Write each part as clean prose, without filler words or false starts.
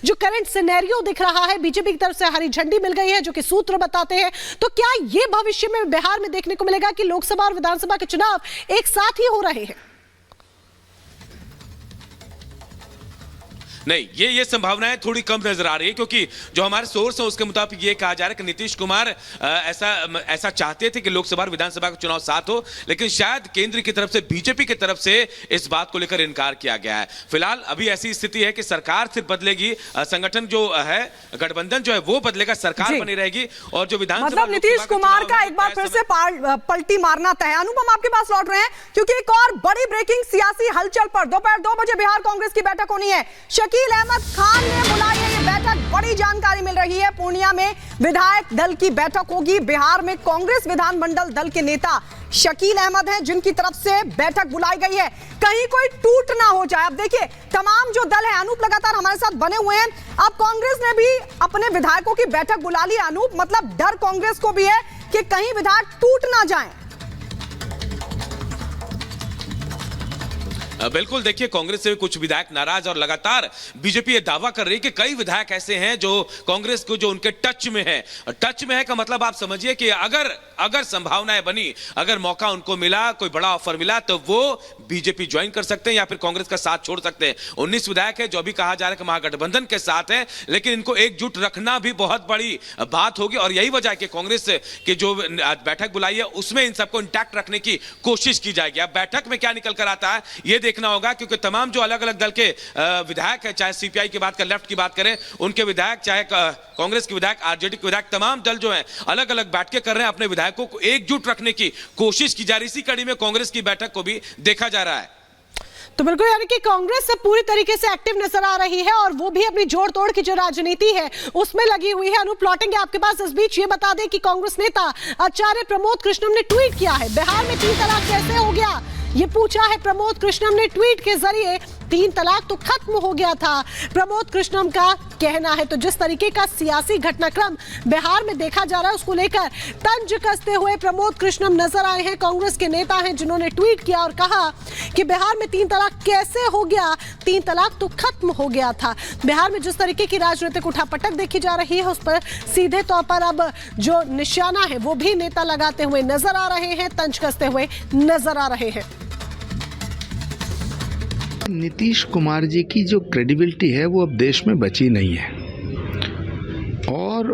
जो current scenario दिख रहा है, बीजेपी की तरफ से हरी झंडी मिल गई है जो कि सूत्र बताते हैं, तो क्या ये भविष्य में बिहार में देखने को मिलेगा कि लोकसभा और विधानसभा के चुनाव एक साथ ही हो रहे हैं? नहीं, ये संभावनाएं थोड़ी कम नजर आ रही है, क्योंकि जो हमारे सोर्स है उसके मुताबिक ये कहा जा रहा है कि नीतीश कुमार ऐसा चाहते थे कि लोकसभा और विधानसभा का चुनाव साथ हो, लेकिन शायद केंद्र की तरफ से, बीजेपी की तरफ से इस बात को लेकर इनकार किया गया है। फिलहाल अभी ऐसी स्थिति है कि सरकार सिर्फ बदलेगी, संगठन जो है, गठबंधन जो है वो बदलेगा, सरकार बनी रहेगी, और जो विधानसभा मतलब नीतीश कुमार का एक बार फिर से पलटी मारना तय है। अनुपम आपके पास लौट रहे हैं, क्योंकि एक और बड़ी ब्रेकिंग सियासी हलचल पर दोपहर 2 बजे बिहार कांग्रेस की बैठक होनी है। शकील अहमद खान ने बुलाई है ये बैठक, बड़ी जानकारी मिल रही है। पूर्णिया में विधायक दल की बैठक होगी। बिहार में कांग्रेस विधानमंडल दल के नेता शकील अहमद हैं जिनकी तरफ से बैठक बुलाई गई है, कहीं कोई टूट ना हो जाए। अब देखिए, तमाम जो दल है, अनूप लगातार हमारे साथ बने हुए हैं। अब कांग्रेस ने भी अपने विधायकों की बैठक बुला ली। अनूप, मतलब डर कांग्रेस को भी है कि कहीं विधायक टूट ना जाएं। बिल्कुल, देखिए, कांग्रेस से कुछ विधायक नाराज, और लगातार बीजेपी ये दावा कर रही है कि कई विधायक ऐसे हैं जो कांग्रेस को, जो उनके टच में है। टच में है का मतलब आप समझिए कि अगर संभावनाएं बनी, अगर मौका उनको मिला, कोई बड़ा ऑफर मिला, तो वो बीजेपी ज्वाइन कर सकते हैं या फिर कांग्रेस का साथ छोड़ सकते हैं। 19 विधायक है जो अभी कहा जा रहा है कि महागठबंधन के साथ है, लेकिन इनको एकजुट रखना भी बहुत बड़ी बात होगी, और यही वजह है कि कांग्रेस की जो बैठक बुलाई है उसमें इन सबको इंटैक्ट रखने की कोशिश की जाएगी। अब बैठक में क्या निकल कर आता है ये देखना होगा, क्योंकि तमाम जो अलग अलग दल के विधायक है, चाहे सीपीआई की बात करें, लेफ्ट की बात करें, उनके विधायक, चाहे कांग्रेस के विधायक, आरजेडी के विधायक, तमाम दल जो हैं अलग अलग बैठकें कर रहे हैं, अपने विधायकों को एकजुट रखने की कोशिश की जा रही है। इसी कड़ी में कांग्रेस की बैठक को भी देखा जा रहा है। तो बिल्कुल, यानी कि कांग्रेस सब पूरी तरीके से एक्टिव नजर आ रही है, और वो भी अपनी जोड़ तोड़ की जो राजनीति है उसमें लगी हुई है। अनुप, लौटेंगे आपके पास। इस बीच ये बता दें कि कांग्रेस नेता आचार्य प्रमोद कृष्णम ने ट्वीट किया है, बिहार में 3 तलाक कैसे हो गया, ये पूछा है प्रमोद कृष्णम ने ट्वीट के जरिए। 3 तलाक तो खत्म हो गया था, प्रमोद कृष्णम का कहना है। तो जिस तरीके का सियासी घटनाक्रम बिहार में देखा जा रहा है उसको लेकर तंज कसते हुए प्रमोद कृष्णम नजर आए हैं। कांग्रेस के नेता हैं जिन्होंने ट्वीट किया और कहा कि बिहार में 3 तलाक कैसे हो गया, 3 तलाक तो खत्म हो गया था। बिहार में जिस तरीके की राजनीतिक उठापटक देखी जा रही है उस पर सीधे तौर पर अब जो निशाना है वो भी नेता लगाते हुए नजर आ रहे हैं, तंज कसते हुए नजर आ रहे हैं। नीतीश कुमार जी की जो क्रेडिबिलिटी है वो अब देश में बची नहीं है, और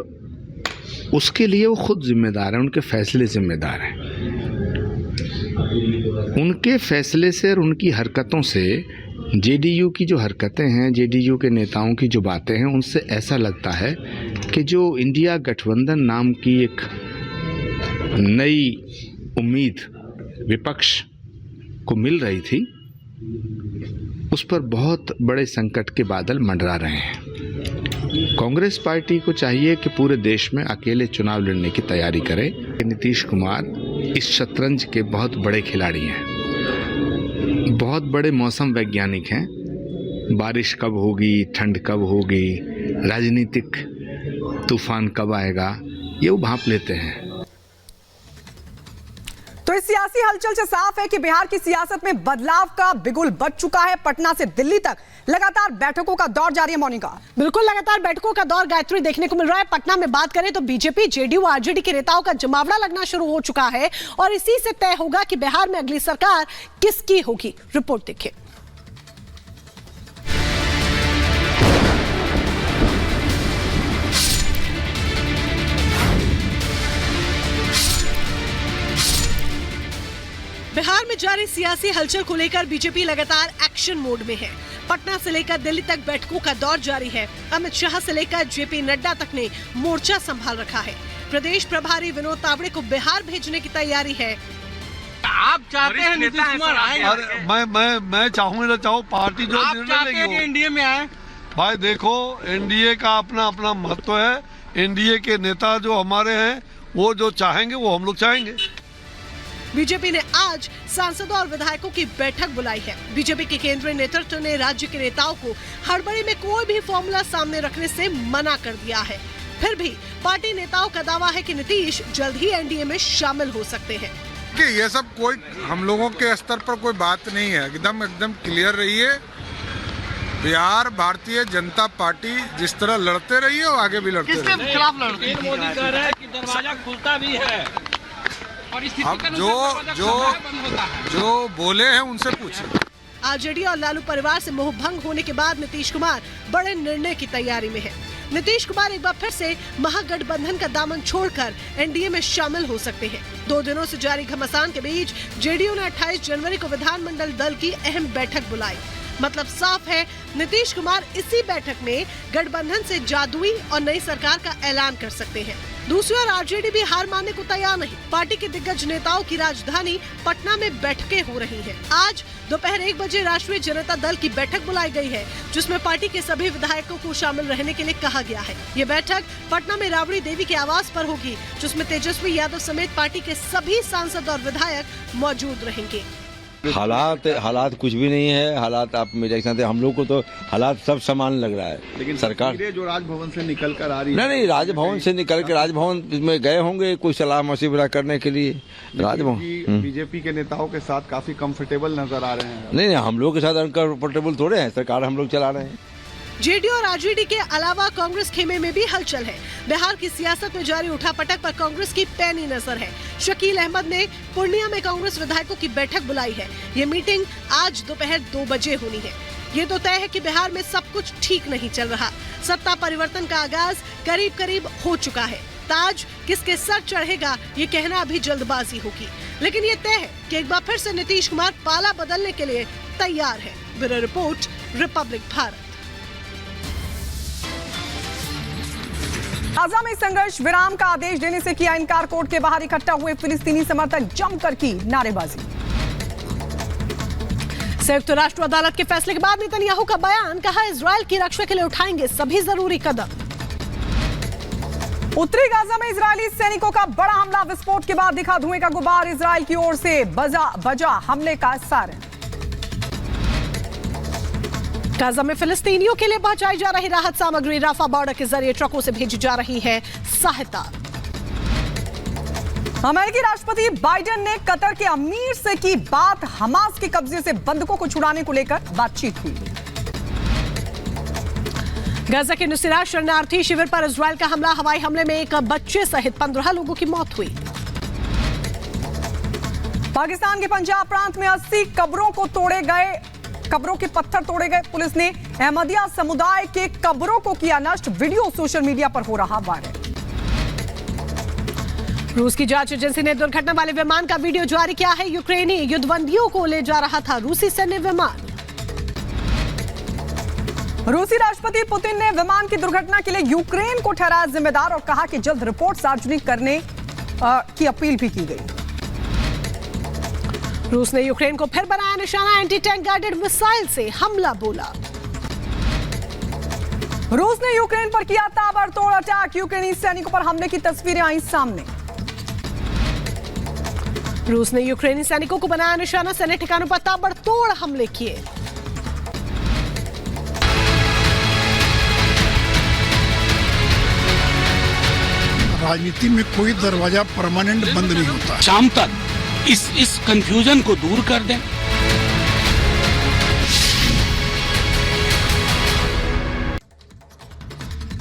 उसके लिए वो खुद जिम्मेदार है, उनके फैसले जिम्मेदार हैं। उनके फैसले से और उनकी हरकतों से, जेडीयू की जो हरकतें हैं, जेडीयू के नेताओं की जो बातें हैं, उनसे ऐसा लगता है कि जो इंडिया गठबंधन नाम की एक नई उम्मीद विपक्ष को मिल रही थी, उस पर बहुत बड़े संकट के बादल मंडरा रहे हैं। कांग्रेस पार्टी को चाहिए कि पूरे देश में अकेले चुनाव लड़ने की तैयारी करे। नीतीश कुमार इस शतरंज के बहुत बड़े खिलाड़ी हैं, बहुत बड़े मौसम वैज्ञानिक हैं। बारिश कब होगी, ठंड कब होगी, राजनीतिक तूफान कब आएगा, ये वो भांप लेते हैं। तो इस सियासी हलचल से साफ है कि बिहार की सियासत में बदलाव का बिगुल बज चुका है। पटना से दिल्ली तक लगातार बैठकों का दौर जारी है। मोनिका, बिल्कुल, लगातार बैठकों का दौर गायत्री देखने को मिल रहा है। पटना में बात करें तो बीजेपी, जेडीयू, आरजेडी के नेताओं का जमावड़ा लगना शुरू हो चुका है, और इसी से तय होगा कि बिहार में अगली सरकार किसकी होगी। रिपोर्ट देखिए। बिहार में जारी सियासी हलचल को लेकर बीजेपी लगातार एक्शन मोड में है। पटना से लेकर दिल्ली तक बैठकों का दौर जारी है। अमित शाह से लेकर जेपी नड्डा तक ने मोर्चा संभाल रखा है। प्रदेश प्रभारी विनोद तावड़े को बिहार भेजने की तैयारी है। आप चाहते हैं नीतीश कुमार आए? मैं चाहूँ पार्टी जो निर्णय लेगी एनडीए में आए। भाई देखो, एनडीए का अपना अपना महत्व है। एनडीए के नेता जो हमारे हैं वो जो चाहेंगे वो हम लोग चाहेंगे। बीजेपी ने आज सांसदों और विधायकों की बैठक बुलाई है। बीजेपी के केंद्रीय नेतृत्व ने राज्य के नेताओं को हड़बड़ी में कोई भी फॉर्मूला सामने रखने से मना कर दिया है। फिर भी पार्टी नेताओं का दावा है कि नीतीश जल्द ही एनडीए में शामिल हो सकते हैं। कि ये सब कोई हम लोगों के स्तर पर कोई बात नहीं है, एकदम क्लियर रही है। बिहार भारतीय जनता पार्टी जिस तरह लड़ते रही है वो आगे भी लड़ते किसके रही। खिलाफ लड़ती है? मोदी कह रहे हैं कि दरवाजा खुलता भी है और स्थिति अब के अनुसार दरवाजा बंद होता है। जो बोले हैं उनसे पूछिए। आरजेडी और लालू परिवार से मोह भंग होने के बाद नीतीश कुमार बड़े निर्णय की तैयारी में है। नीतीश कुमार एक बार फिर से महागठबंधन का दामन छोड़कर एनडीए में शामिल हो सकते हैं। 2 दिनों से जारी घमासान के बीच जेडीयू ने 28 जनवरी को विधानमंडल दल की अहम बैठक बुलाई। मतलब साफ है, नीतीश कुमार इसी बैठक में गठबंधन से जादुई और नई सरकार का ऐलान कर सकते हैं। दूसरी ओर आरजेडी भी हार मानने को तैयार नहीं। पार्टी के दिग्गज नेताओं की राजधानी पटना में बैठकें हो रही हैं। आज दोपहर 1 बजे राष्ट्रीय जनता दल की बैठक बुलाई गई है, जिसमें पार्टी के सभी विधायकों को शामिल रहने के लिए कहा गया है। ये बैठक पटना में राबड़ी देवी के आवास पर होगी, जिसमें तेजस्वी यादव समेत पार्टी के सभी सांसद और विधायक मौजूद रहेंगे। हालात कुछ भी नहीं है। हालात आप मेरे साथ, हम लोग को तो हालात सब समान लग रहा है। लेकिन सरकार जो राजभवन से निकल कर आ रही है, नहीं, राजभवन से निकल के राजभवन में गए होंगे कोई सलाह मशवरा करने के लिए। राजभवन बीजेपी के नेताओं के साथ काफी कंफर्टेबल नजर आ रहे हैं। नहीं, हम लोग के साथ कंफर्टेबल थोड़े हैं, सरकार हम लोग चला रहे हैं। जेडीयू और आरजेडी के अलावा कांग्रेस खेमे में भी हलचल है। बिहार की सियासत में जारी उठापटक पर कांग्रेस की पैनी नजर है। शकील अहमद ने पूर्णिया में कांग्रेस विधायकों की बैठक बुलाई है। ये मीटिंग आज दोपहर 2 बजे होनी है। ये तो तय है कि बिहार में सब कुछ ठीक नहीं चल रहा। सत्ता परिवर्तन का आगाज करीब करीब हो चुका है। ताज किसके सर चढ़ेगा ये कहना अभी जल्दबाजी होगी, लेकिन ये तय है कि एक बार फिर से नीतीश कुमार पाला बदलने के लिए तैयार है। Bureau report, Republic Bharat. Gaza में संघर्ष विराम का आदेश देने से किया इनकार। कोर्ट के बाहर इकट्ठा हुए फिलिस्तीनी समर्थक जमकर की नारेबाजी। संयुक्त राष्ट्र अदालत के फैसले के बाद नेतन्याहू का बयान, कहा इजरायल की रक्षा के लिए उठाएंगे सभी जरूरी कदम। उत्तरी गाजा में इजरायली सैनिकों का बड़ा हमला, विस्फोट के बाद दिखा धुएं का गुबार। इजरायल की ओर से बजा हमले का सायरन। गाजा में फिलिस्तीनियों के लिए पहुंचाई जा रही राहत सामग्री, राफा बॉर्डर के जरिए ट्रकों से भेजी जा रही है सहायता। अमेरिकी राष्ट्रपति बाइडेन ने कतर के अमीर से की बात। हमास के कब्जे से बंधकों को छुड़ाने को लेकर बातचीत हुई। गाजा के नुसीरात शरणार्थी शिविर पर इजरायल का हमला, हवाई हमले में एक बच्चे सहित 15 लोगों की मौत हुई। पाकिस्तान के पंजाब प्रांत में 80 कब्रों के पत्थर तोड़े गए। पुलिस ने अहमदिया समुदाय के कब्रों को किया नष्ट। वीडियो सोशल मीडिया पर हो रहा वायरल। रूस की जांच एजेंसी ने दुर्घटना वाले विमान का वीडियो जारी किया है। यूक्रेनी युद्धबंदियों को ले जा रहा था रूसी सैन्य विमान। रूसी राष्ट्रपति पुतिन ने विमान की दुर्घटना के लिए यूक्रेन को ठहराया जिम्मेदार और कहा कि जल्द रिपोर्ट सार्वजनिक करने की अपील भी की गई। रूस ने यूक्रेन को फिर बनाया निशाना, एंटी टैंक गाइडेड मिसाइल से हमला बोला। रूस ने यूक्रेन पर किया ताबड़तोड़ अटैक, यूक्रेनी सैनिकों पर हमले की तस्वीरें आई सामने। रूस ने यूक्रेनी सैनिकों को बनाया निशाना, सैन्य ठिकानों पर ताबड़तोड़ हमले किए। राजनीति में कोई दरवाजा परमानेंट बंद नहीं होता। शाम तक इस कंफ्यूजन को दूर कर दें।